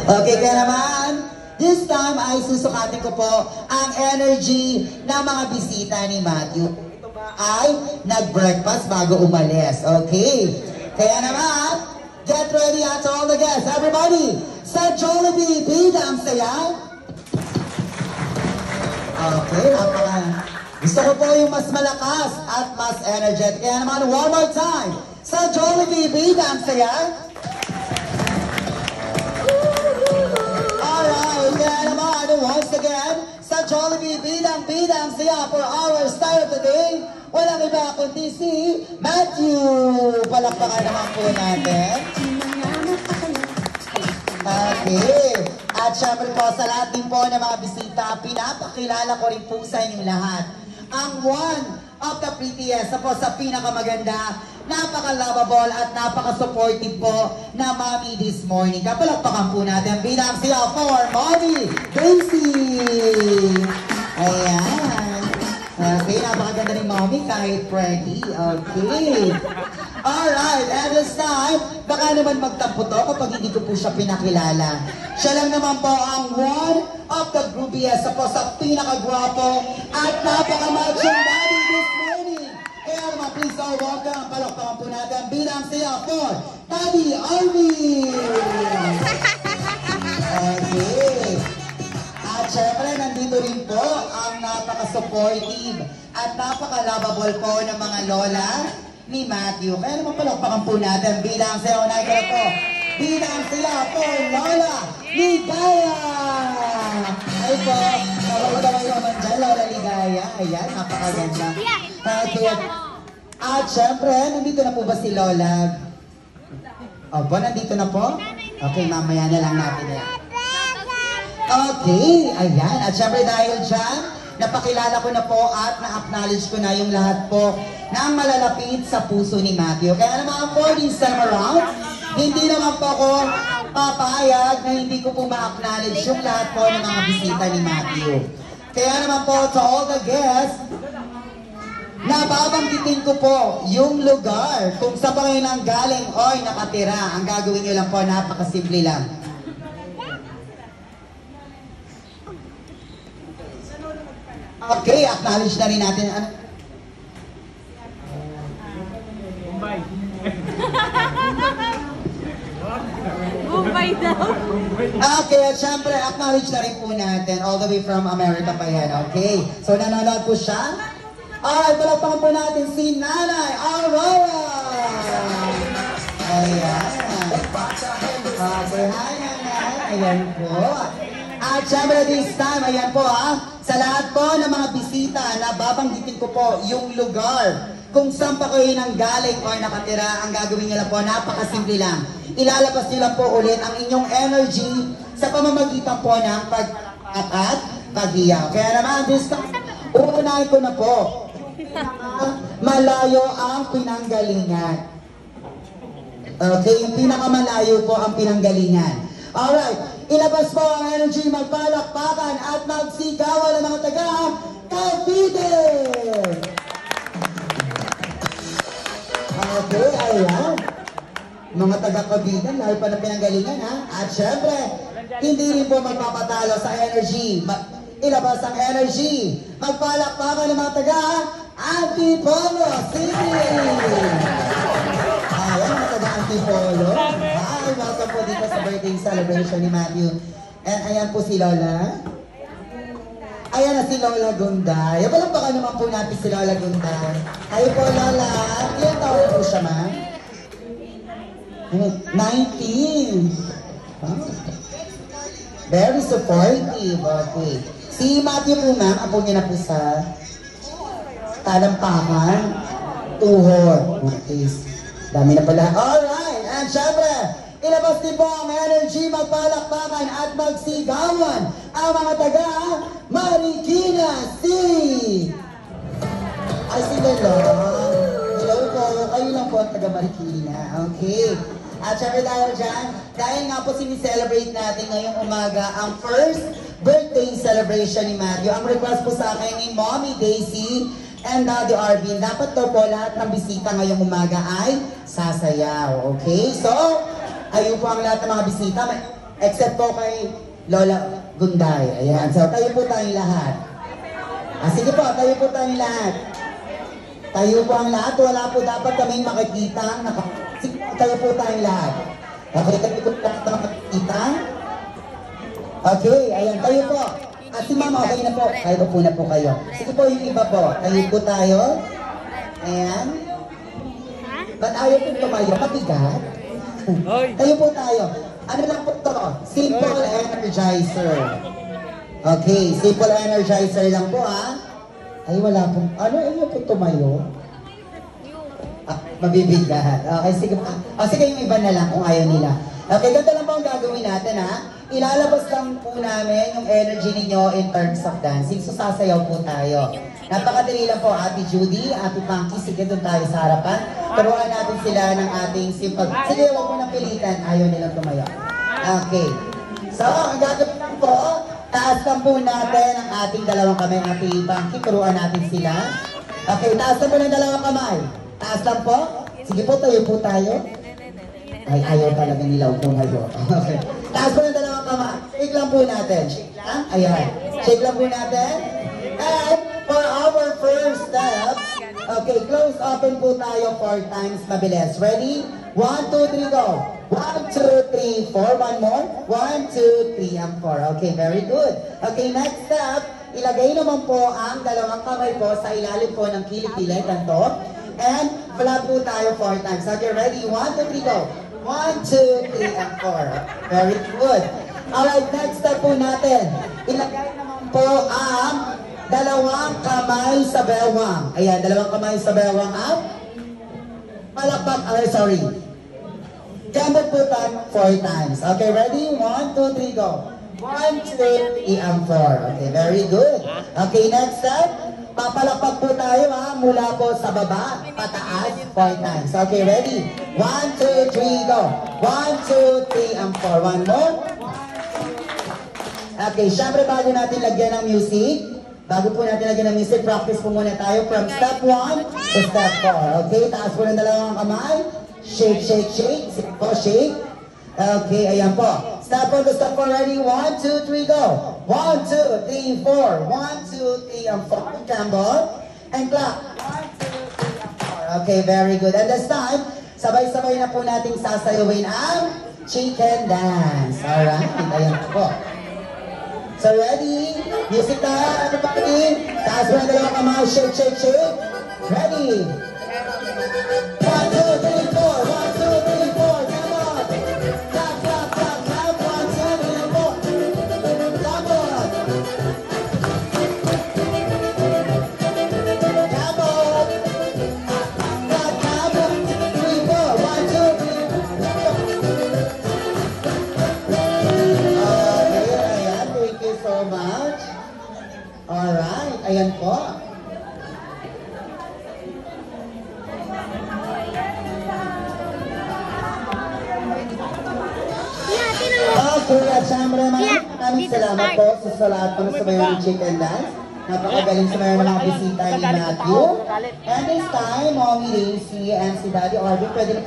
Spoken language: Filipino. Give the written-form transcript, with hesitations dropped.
Okay, kaya naman, this time ay susukatin ko po ang energy ng mga bisita ni Matthew. Ito ba ay nag-breakfast bago umalis? Okay. Kaya naman, get ready to all the guests. Everybody, sa Jollibee, bidang saya. Okay, gusto ko po yung mas malakas at mas energetic. Kaya naman, one more time. Sa Jollibee, bidang saya. Alright, kaya naman, once again, sa Jollibee, bidang saya for our start of the day. Walang iba kundi si Matthew. Palakpakan naman po natin. Okay. At syempre po, sa lahat din po ng mga bisita, pinapakilala ko rin po sa inyong lahat ang one of the prettiest, po sa pinakamaganda, napaka-lovable at napaka-supportive po na Mommy this morning. Kapalakpakan po natin, bilang siya for Mommy Daisy! Ayan. Okay, napakaganda ni Mommy kahit pretty. Okay. Alright, and this time, baka naman magtampo to kapag hindi ko po siya pinakilala. Siya lang naman po ang one of the groupiest po sa pinakagwapo at napaka-machong daddy this morning. Kaya naman, please all welcome, palakpakan po natin bilang siya for Daddy Army! Okay. At syempre, nandito rin po ang napaka-supportive at napaka-lovable po ng mga lola ni Matthew. Kaya naman palakpakan po natin bilang siya, unay ko na po, bilang sila po, Lola Ligaya! Ay po, nakakagawin naman dyan, Lola Ligaya. Ayan, napakaganda. At syempre, nandito na po ba si Lola? Opo, nandito na po? Okay, mamaya na lang natin yan. Okay, ayan. At syempre dahil dyan, napakilala ko na po at na-acknowledge ko na yung lahat po na malalapit sa puso ni Matthew. Kaya naman for this time around, hindi naman po ako papayag na hindi ko po ma-acknowledge yung lahat po ng mga bisita ni Matthew. Kaya naman po to all the guests, nababanggitin ko po yung lugar kung saan pa kayo nang galing o nakatira. Ang gagawin nyo lang po, napakasimple lang. Okay, acknowledge na rin natin. Mumbai. Mumbai daw. Okay, at syempre, acknowledge na rin po natin. All the way from America pa yan, okay? So, nanonood po siya. Alright, palakpakan po natin si Nanay Aurora! Ayan. Okay, hi Nanay. Ayan po. At syempre this time, ayan po sa lahat po ng mga bisita, nababanggitin ko po yung lugar kung saan pa kayo nang galing or nakatira. Ang gagawin nyo lang po, napakasimple lang. Ilalabas nyo lang po ulit ang inyong energy sa pamamagitan po ng pag-at at pag-iyaw. Kaya naman, this time, uunahin ko na po. Malayo ang pinanggalingan. Okay, yung pinakamalayo po ang pinanggalingan. Alright. Ilabas po ang energy, magpalakpakan at magsigawan ng mga taga Cavite! Okay, ayan. Mga taga Cavite, lahat pa na pinanggalingan ha. At syempre, hindi rin po magpapatalo sa energy. Ilabas ang energy, magpalakpakan ng mga taga Antipolo City! Ayan, mga taga Antipolo. Hi, welcome po dito sa birthday celebration ni Matthew. And ayan po si Lola. Ayan na si Lola Gunday. Palakpakan naman po natin si Lola Gunday. Hi po Lola. Ilan taon po siya, ma'am? 19. Oh. Very supportive. Okay. Si Matthew po, ma'am, apo niya na po sa talampakan. Tuhod. Okay. Dami na pala. Alright. And syempre, ilabas din po ang energy, magpalakpakan at magsigawan ang mga taga Marikina City! Ay, sila lang. Hello po, kayo lang po ang taga Marikina. Okay. At syempre dahil nga po sinicelebrate natin ngayong umaga ang first birthday celebration ni Matthew. Ang request po sa akin ni Mommy Daisy and Daddy Arvin, dapat daw po lahat ng bisita ngayong umaga ay sasayaw. Okay? So, ayun po ang lahat ng mga bisita. Except po kay Lola Gunday. Ayan, so tayo po tayong lahat. Sige po, tayo po tayong lahat. Tayo po ang lahat, wala po dapat kaming makikita. Sige po, tayo po tayong lahat. Okay, tayo po lahat makikita. Okay, ayan, tayo po. Si Mama, okay na po. Tayo po na po kayo. Sige po, yung iba po. Tayo po tayo. Ayan. Ba't ayaw po tumayo? Mabigat? Tayo po tayo. Ano lang po ito? Simple energizer. Okay, simple energizer lang po Ay, wala po. Ano, ayaw po tumayo? Mabibigat. Okay, sige po. Sige, yung iba na lang kung ayaw nila. Okay, ganito lang po ang gagawin natin Ilalabas lang po namin yung energy ninyo in terms of dancing. So, sasayaw po tayo. Napakadali lang po, Ate Judy, Ate Punky, sige doon tayo sa harapan. Turuan natin sila ng ating simple. Sige, huwag mo nang pilitan. Ayaw nilang tumayo. Okay. So, ang gagawin lang po, taas lang po natin ang ating dalawang kamay, Ate Punky. Turuan natin sila. Okay, taas lang po ng dalawang kamay. Taas lang po. Sige po, tayo po tayo. Ay, ayaw talaga nila tumayo. Okay. Taas po ng dalawang kamay. Shake lang po natin. Shake lang. Ayan. Shake lang po natin. And for our first step, okay, close open po tayo 4 times. Mabilis. Ready? 1, 2, 3, go. 1, 2, 3, 4. One more. 1, 2, 3, and 4. Okay, very good. Okay, next step. Ilagay naman po ang dalawang kamay po sa ilalim po ng kilikili. Ganito. And flat po tayo 4 times. Okay, ready? 1, 2, 3, go. 1, 2, 3, and 4. Very good. Alright, next step po natin. Ilagay naman po ang dalawang kamay sa bewang. Ayan, dalawang kamay sa bewang up. Palakpak, sorry. Jambot po tayo 4 times. Okay, ready? 1, 2, 3, go. 1, 2, 3, and 4. Okay, very good. Okay, next step. Papalakpak po tayo mula po sa baba, pataas, 4 times. Okay, ready? 1, 2, 3, go. 1, 2, 3, and 4. One more. Okay, syempre bago natin lagyan ng music, practice po muna tayo from step 1 to step 4. Okay, taas po ng dalawang kamay. Shake, shake, shake. Sige po, shake. Okay, ayan po. Step 1 to step 4, ready? 1, 2, 3, go. 1, 2, 3, 4. 1, 2, 3, and 4. Campbell. And clap. 1, 2, 3, and 4. Okay, very good. And this time, sabay-sabay na po nating sasayawin ang chicken dance. Alright, ayan po. So ready? Music na, everybody. Taas mo na dalawang kamay. Shake, shake, shake. Ready? 1, 2, 3, 4. 1, 2, 3, 4. Come on. Clap, clap, clap, clap. 1, 2, 3, 4. Come on. Come on. Clap, clap, 1, 2, 3, 4. 1, 2, 3, 4. Okay, ayan. Thank you so much. Alright, ayan po. Okay, at syempre maraming salamat po sa lahat po na sabayan ng chicken dance. Napakagaling sabayan ng mga bisita ni Matthew. And this time, Mommy Daisy and si Daddy Arvin, pwede na